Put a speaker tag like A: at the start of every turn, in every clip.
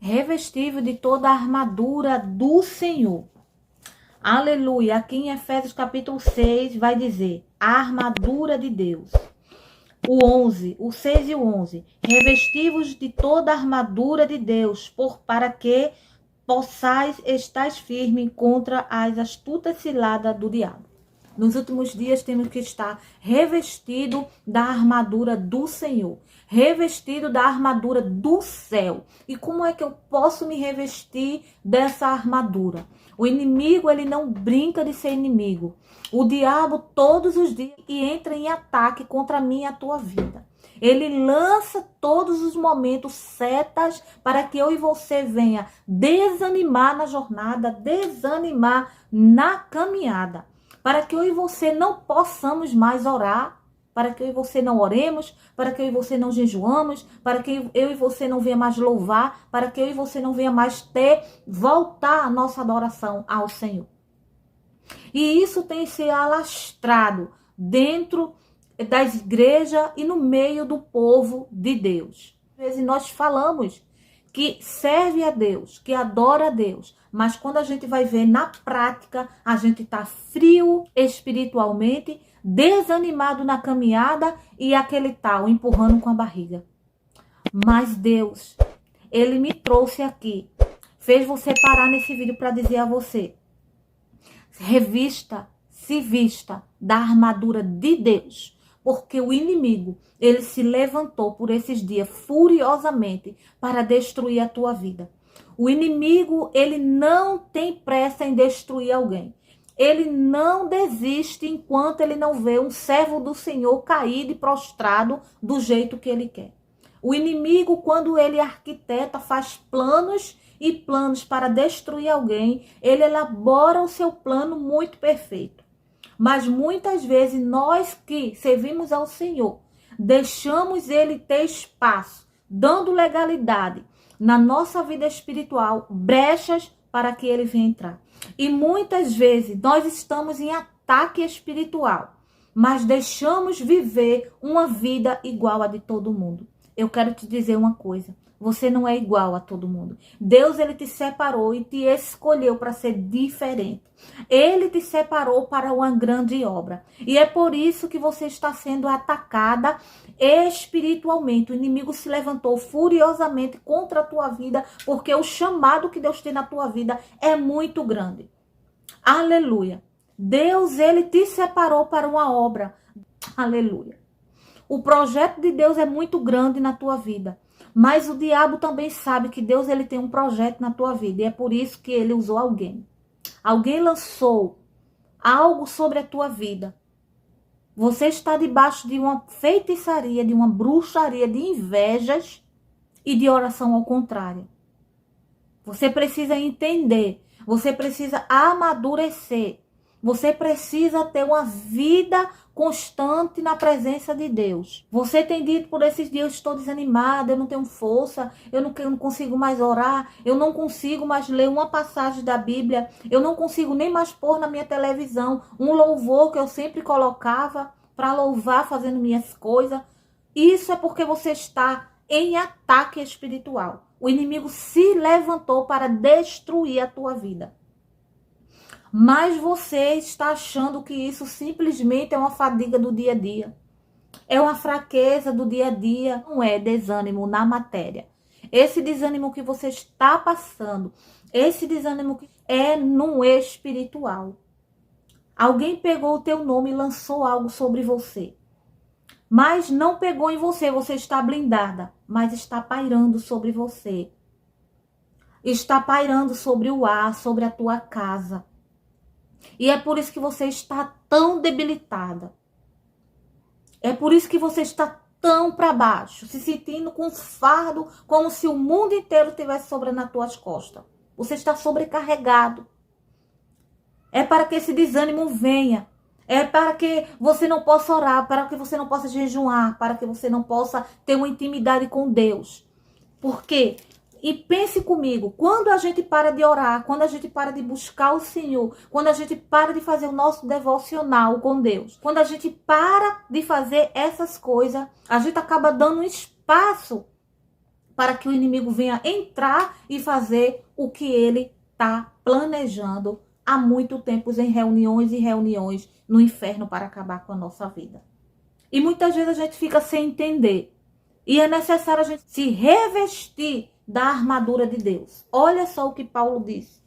A: Revestível de toda a armadura do Senhor. Aleluia. Aqui em Efésios capítulo 6 vai dizer a armadura de Deus. O 6 e o 11. Revestivos de toda a armadura de Deus, para que possais estar firme contra as astutas ciladas do diabo. Nos últimos dias temos que estar revestido da armadura do Senhor, revestido da armadura do céu. E como é que eu posso me revestir dessa armadura? O inimigo, ele não brinca de ser inimigo. O diabo todos os dias entra em ataque contra mim e a tua vida. Ele lança todos os momentos setas para que eu e você venha desanimar na jornada, desanimar na caminhada. Para que eu e você não possamos mais orar, para que eu e você não oremos, para que eu e você não jejuamos, para que eu e você não venha mais louvar, para que eu e você não venha mais voltar a nossa adoração ao Senhor. E isso tem se alastrado dentro das igrejas e no meio do povo de Deus. Às vezes nós falamos que serve a Deus, que adora a Deus, mas quando a gente vai ver na prática, a gente está frio espiritualmente, desanimado na caminhada e aquele tal empurrando com a barriga. Mas Deus, Ele me trouxe aqui, fez você parar nesse vídeo para dizer a você: se vista da armadura de Deus, porque o inimigo, ele se levantou por esses dias furiosamente para destruir a tua vida. O inimigo, ele não tem pressa em destruir alguém. Ele não desiste enquanto ele não vê um servo do Senhor caído e prostrado do jeito que ele quer. O inimigo, quando ele arquiteta, faz planos e planos para destruir alguém, ele elabora o seu plano muito perfeito. Mas muitas vezes nós que servimos ao Senhor, deixamos ele ter espaço, dando legalidade na nossa vida espiritual, brechas para que ele venha entrar. E muitas vezes nós estamos em ataque espiritual, mas deixamos viver uma vida igual a de todo mundo. Eu quero te dizer uma coisa: você não é igual a todo mundo. Deus, ele te separou e te escolheu para ser diferente. Ele te separou para uma grande obra. E é por isso que você está sendo atacada espiritualmente. O inimigo se levantou furiosamente contra a tua vida, porque o chamado que Deus tem na tua vida é muito grande. Aleluia. Deus, ele te separou para uma obra. Aleluia. O projeto de Deus é muito grande na tua vida. Mas o diabo também sabe que Deus, ele tem um projeto na tua vida. E é por isso que ele usou alguém. Alguém lançou algo sobre a tua vida. Você está debaixo de uma feitiçaria, de uma bruxaria, de invejas e de oração ao contrário. Você precisa entender. Você precisa amadurecer. Você precisa ter uma vida constante na presença de Deus. Você tem dito por esses dias: eu estou desanimada, eu não tenho força, eu não consigo mais orar, eu não consigo mais ler uma passagem da Bíblia, eu não consigo nem mais pôr na minha televisão um louvor que eu sempre colocava para louvar fazendo minhas coisas. Isso é porque você está em ataque espiritual. O inimigo se levantou para destruir a tua vida. Mas você está achando que isso simplesmente é uma fadiga do dia a dia. É uma fraqueza do dia a dia. Não é desânimo na matéria. Esse desânimo que você está passando, esse desânimo é no espiritual. Alguém pegou o teu nome e lançou algo sobre você. Mas não pegou em você, você está blindada. Mas está pairando sobre você. Está pairando sobre o ar, sobre a tua casa. E é por isso que você está tão debilitada. É por isso que você está tão para baixo, se sentindo com fardo, como se o mundo inteiro estivesse sobre nas tuas costas. Você está sobrecarregado. É para que esse desânimo venha. É para que você não possa orar, para que você não possa jejuar, para que você não possa ter uma intimidade com Deus. Por quê? E pense comigo, quando a gente para de orar, quando a gente para de buscar o Senhor, quando a gente para de fazer o nosso devocional com Deus, quando a gente para de fazer essas coisas, a gente acaba dando um espaço para que o inimigo venha entrar e fazer o que ele está planejando há muito tempo em reuniões e reuniões no inferno para acabar com a nossa vida. E muitas vezes a gente fica sem entender. E é necessário a gente se revestir da armadura de Deus. Olha só o que Paulo diz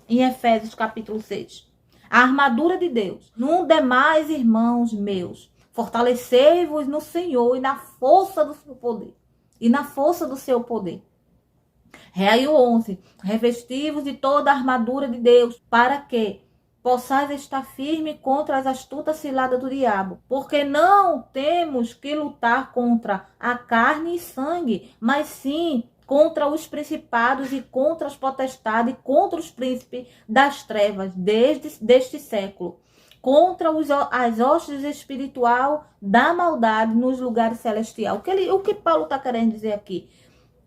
A: em Efésios capítulo 6. A armadura de Deus. No demais, irmãos meus, fortalecei-vos no Senhor e na força do seu poder. E na força do seu poder. Aí o 11. Revesti-vos de toda a armadura de Deus, para que possais estar firme contra as astutas ciladas do diabo. Porque não temos que lutar contra a carne e sangue, mas sim contra os principados e contra as potestades, contra os príncipes das trevas deste século, contra as hostes espiritual da maldade nos lugares celestiais. O que Paulo está querendo dizer aqui?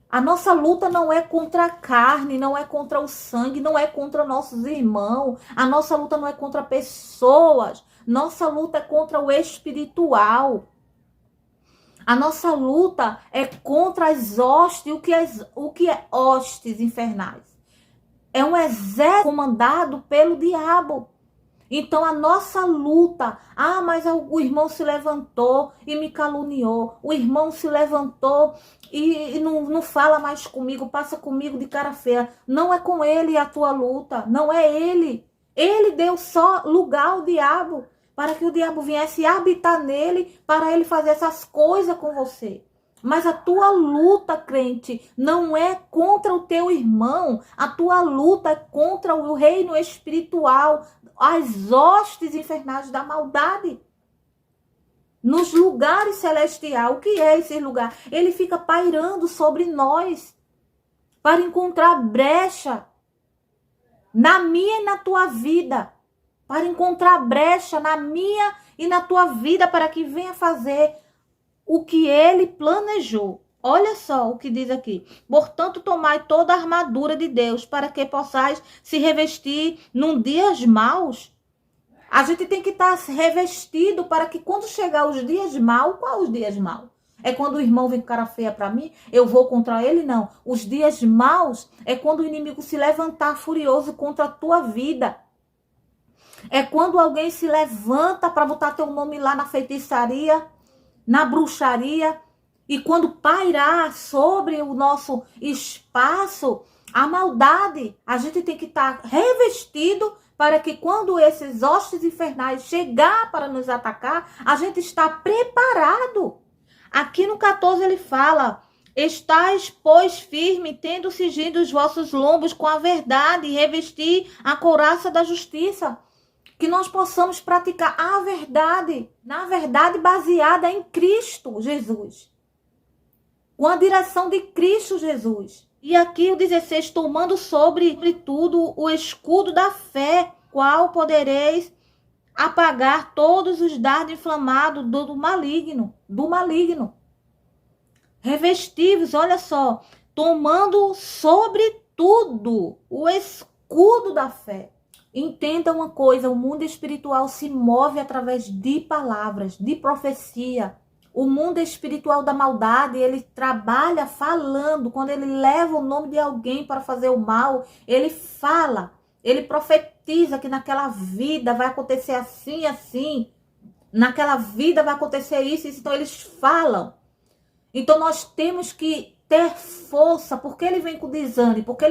A: A nossa luta não é contra a carne, não é contra o sangue, não é contra nossos irmãos. A nossa luta não é contra pessoas. Nossa luta é contra o espiritual. A nossa luta é contra as hostes. O que é hostes infernais? É um exército comandado pelo diabo. Então a nossa luta, mas o irmão se levantou e me caluniou, o irmão se levantou e não fala mais comigo, passa comigo de cara feia. Não é com ele a tua luta, não é ele. Ele deu só lugar ao diabo, para que o diabo viesse habitar nele, para ele fazer essas coisas com você. Mas a tua luta, crente, não é contra o teu irmão. A tua luta é contra o reino espiritual, as hostes infernais da maldade. Nos lugares celestiais. O que é esse lugar? Ele fica pairando sobre nós para encontrar brecha na minha e na tua vida. Para encontrar brecha na minha e na tua vida, para que venha fazer o que ele planejou. Olha só o que diz aqui. Portanto, tomai toda a armadura de Deus, para que possais se revestir num dias maus. A gente tem que estar revestido para que quando chegar os dias maus, qual os dias maus? É quando o irmão vem com cara feia para mim, eu vou contra ele? Não. Os dias maus é quando o inimigo se levantar furioso contra a tua vida. É quando alguém se levanta para botar teu nome lá na feitiçaria, na bruxaria, e quando pairar sobre o nosso espaço a maldade, a gente tem que estar revestido para que quando esses hostes infernais chegar para nos atacar, a gente está preparado. Aqui no 14 ele fala: estais, pois, firme, tendo cingido os vossos lombos com a verdade, e revestir a couraça da justiça. Que nós possamos praticar a verdade, na verdade baseada em Cristo Jesus. Com a direção de Cristo Jesus. E aqui o 16, tomando sobretudo o escudo da fé, qual podereis apagar todos os dardos inflamados do maligno. Revestivos, olha só, tomando sobretudo o escudo da fé. Entenda uma coisa, o mundo espiritual se move através de palavras, de profecia. O mundo espiritual da maldade, ele trabalha falando. Quando ele leva o nome de alguém para fazer o mal, ele fala, ele profetiza que naquela vida vai acontecer assim, assim. Naquela vida vai acontecer isso, isso. Então eles falam. Então nós temos que ter força. Porque ele vem com desânimo? Porque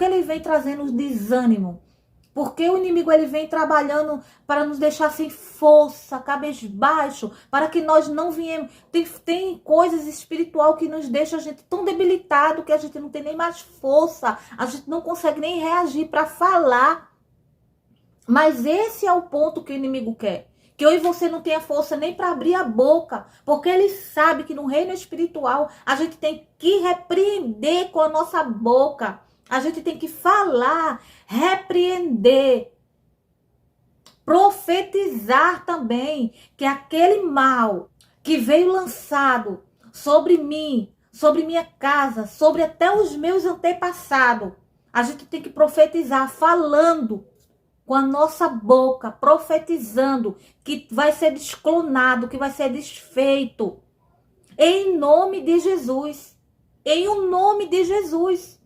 A: ele vem trazendo desânimo. Porque o inimigo ele vem trabalhando para nos deixar sem força, cabisbaixo, para que nós não viemos. Tem coisas espiritual que nos deixa a gente tão debilitado que a gente não tem nem mais força, a gente não consegue nem reagir para falar. Mas esse é o ponto que o inimigo quer. Que eu e você não tenha força nem para abrir a boca, porque ele sabe que no reino espiritual a gente tem que repreender com a nossa boca. A gente tem que falar, repreender, profetizar também que aquele mal que veio lançado sobre mim, sobre minha casa, sobre até os meus antepassados, a gente tem que profetizar, falando com a nossa boca, profetizando que vai ser desclonado, que vai ser desfeito, em nome de Jesus. em o nome de Jesus.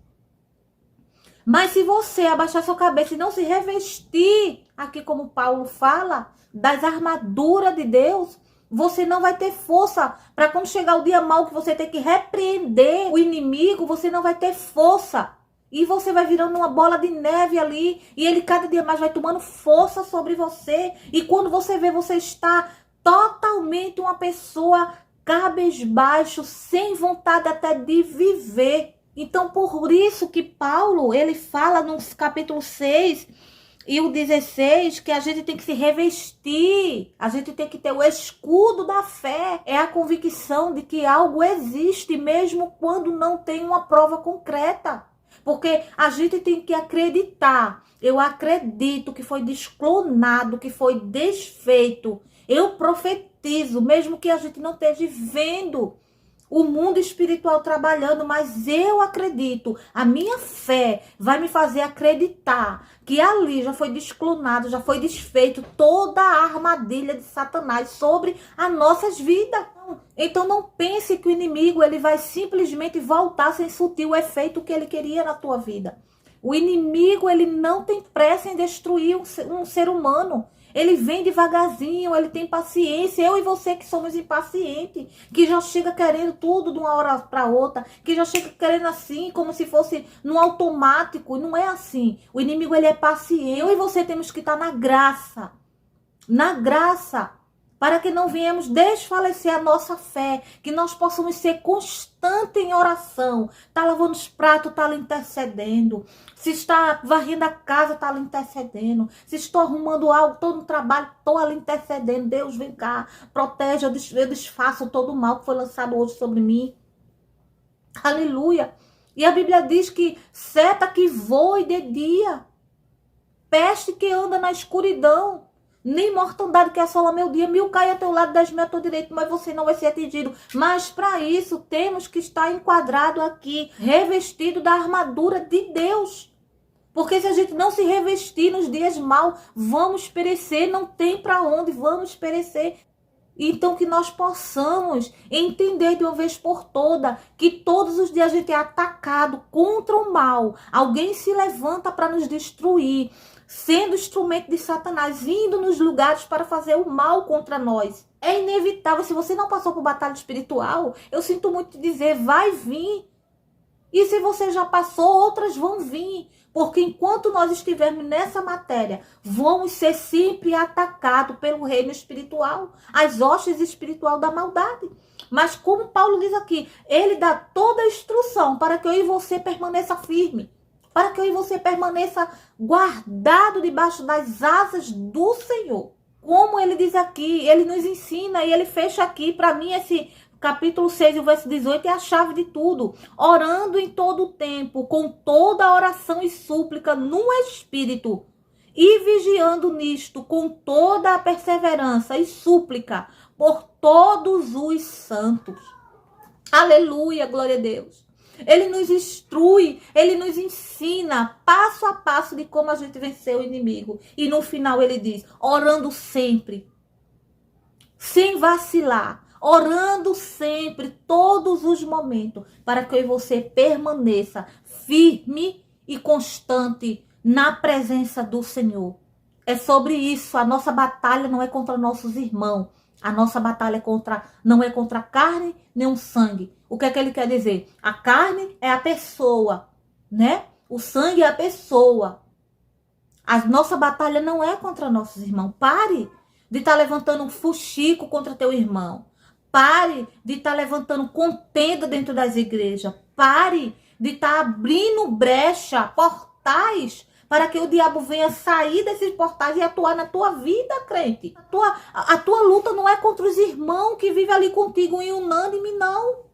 A: Mas se você abaixar sua cabeça e não se revestir, aqui como Paulo fala, das armaduras de Deus, você não vai ter força para quando chegar o dia mau que você tem que repreender o inimigo, você não vai ter força. E você vai virando uma bola de neve ali, e ele cada dia mais vai tomando força sobre você. E quando você vê, você está totalmente uma pessoa cabisbaixo, sem vontade até de viver. Então, por isso que Paulo, ele fala no capítulo 6 e o 16, que a gente tem que se revestir, a gente tem que ter o escudo da fé. É a convicção de que algo existe, mesmo quando não tem uma prova concreta. Porque a gente tem que acreditar. Eu acredito que foi desclonado, que foi desfeito. Eu profetizo, mesmo que a gente não esteja vendo o mundo espiritual trabalhando, mas eu acredito, a minha fé vai me fazer acreditar que ali já foi desclonado, já foi desfeito toda a armadilha de Satanás sobre as nossas vidas. Então não pense que o inimigo ele vai simplesmente voltar sem surtir o efeito que ele queria na tua vida. O inimigo ele não tem pressa em destruir um ser humano. Ele vem devagarzinho, ele tem paciência. Eu e você que somos impacientes, que já chega querendo tudo de uma hora para outra, que já chega querendo assim, como se fosse no automático. Não é assim. O inimigo ele é paciente. Eu e você temos que estar na graça, para que não venhamos desfalecer a nossa fé, que nós possamos ser constantes em oração. Está lavando os pratos, está ali intercedendo. Se está varrendo a casa, está ali intercedendo. Se estou arrumando algo, estou no trabalho, estou ali intercedendo. Deus, vem cá, protege, eu desfaço todo o mal que foi lançado hoje sobre mim. Aleluia. E a Bíblia diz que seta que voe de dia, peste que anda na escuridão, nem mortandade que assola meu dia, 1000 cai a teu lado, 10.000 a teu direito, mas você não vai ser atingido. Mas para isso temos que estar enquadrado aqui, revestido da armadura de Deus. Porque se a gente não se revestir nos dias maus, vamos perecer, não tem para onde, vamos perecer. Então que nós possamos entender de uma vez por toda que todos os dias a gente é atacado contra o mal. Alguém se levanta para nos destruir, sendo instrumento de Satanás, indo nos lugares para fazer o mal contra nós. É inevitável. Se você não passou por batalha espiritual, eu sinto muito te dizer, vai vir. E se você já passou, outras vão vir. Porque enquanto nós estivermos nessa matéria, vamos ser sempre atacados pelo reino espiritual, as hostes espiritual da maldade. Mas como Paulo diz aqui, ele dá toda a instrução para que eu e você permaneça firme, para que eu e você permaneça guardado debaixo das asas do Senhor. Como ele diz aqui, ele nos ensina e ele fecha aqui, para mim esse capítulo 6, o verso 18 é a chave de tudo. Orando em todo o tempo, com toda a oração e súplica no Espírito, e vigiando nisto com toda a perseverança e súplica por todos os santos. Aleluia, glória a Deus. Ele nos instrui, ele nos ensina passo a passo de como a gente venceu o inimigo. E no final ele diz, orando sempre, sem vacilar, orando sempre, todos os momentos, para que eu e você permaneça firme e constante na presença do Senhor. É sobre isso, a nossa batalha não é contra nossos irmãos, a nossa batalha não é contra a carne nem o sangue. O que é que ele quer dizer? A carne é a pessoa, né? O sangue é a pessoa. A nossa batalha não é contra nossos irmãos. Pare de estar levantando um fuxico contra teu irmão. Pare de estar levantando contenda dentro das igrejas. Pare de estar abrindo brecha, portais, para que o diabo venha sair desses portais e atuar na tua vida, crente. A tua luta não é contra os irmãos que vivem ali contigo em unânime, não.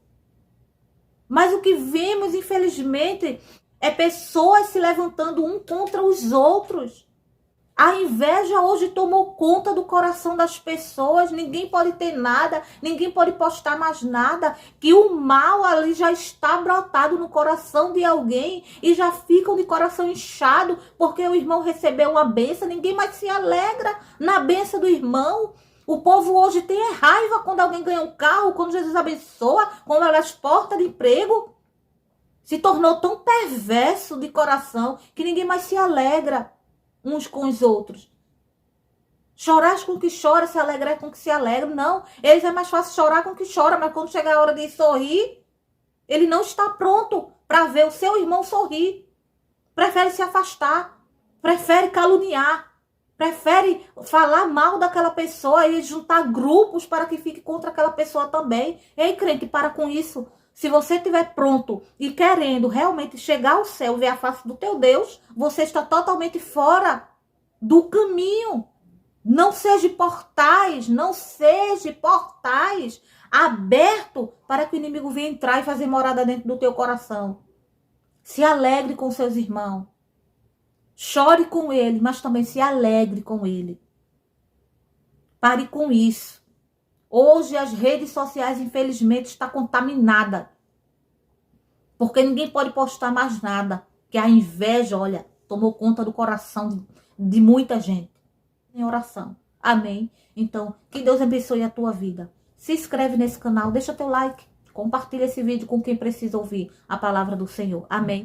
A: Mas o que vemos, infelizmente, é pessoas se levantando um contra os outros. A inveja hoje tomou conta do coração das pessoas. Ninguém pode ter nada, ninguém pode postar mais nada. Que o mal ali já está brotado no coração de alguém e já ficam de coração inchado porque o irmão recebeu uma bênção. Ninguém mais se alegra na bênção do irmão. O povo hoje tem raiva quando alguém ganha um carro, quando Jesus abençoa, quando abre as portas de emprego. Se tornou tão perverso de coração que ninguém mais se alegra uns com os outros. Chorar com o que chora, se alegrar com o que se alegra. Não, eles é mais fácil chorar com o que chora, mas quando chega a hora de sorrir, ele não está pronto para ver o seu irmão sorrir. Prefere se afastar, prefere caluniar, prefere falar mal daquela pessoa e juntar grupos para que fique contra aquela pessoa também. Ei, crente, para com isso. Se você estiver pronto e querendo realmente chegar ao céu, ver a face do teu Deus, você está totalmente fora do caminho. Não seja portais abertos para que o inimigo venha entrar e fazer morada dentro do teu coração. Se alegre com seus irmãos. Chore com ele, mas também se alegre com ele. Pare com isso. Hoje as redes sociais, infelizmente, estão contaminadas. Porque ninguém pode postar mais nada. Que a inveja, olha, tomou conta do coração de muita gente. Em oração. Amém? Então, que Deus abençoe a tua vida. Se inscreve nesse canal, deixa teu like. Compartilha esse vídeo com quem precisa ouvir a palavra do Senhor. Amém?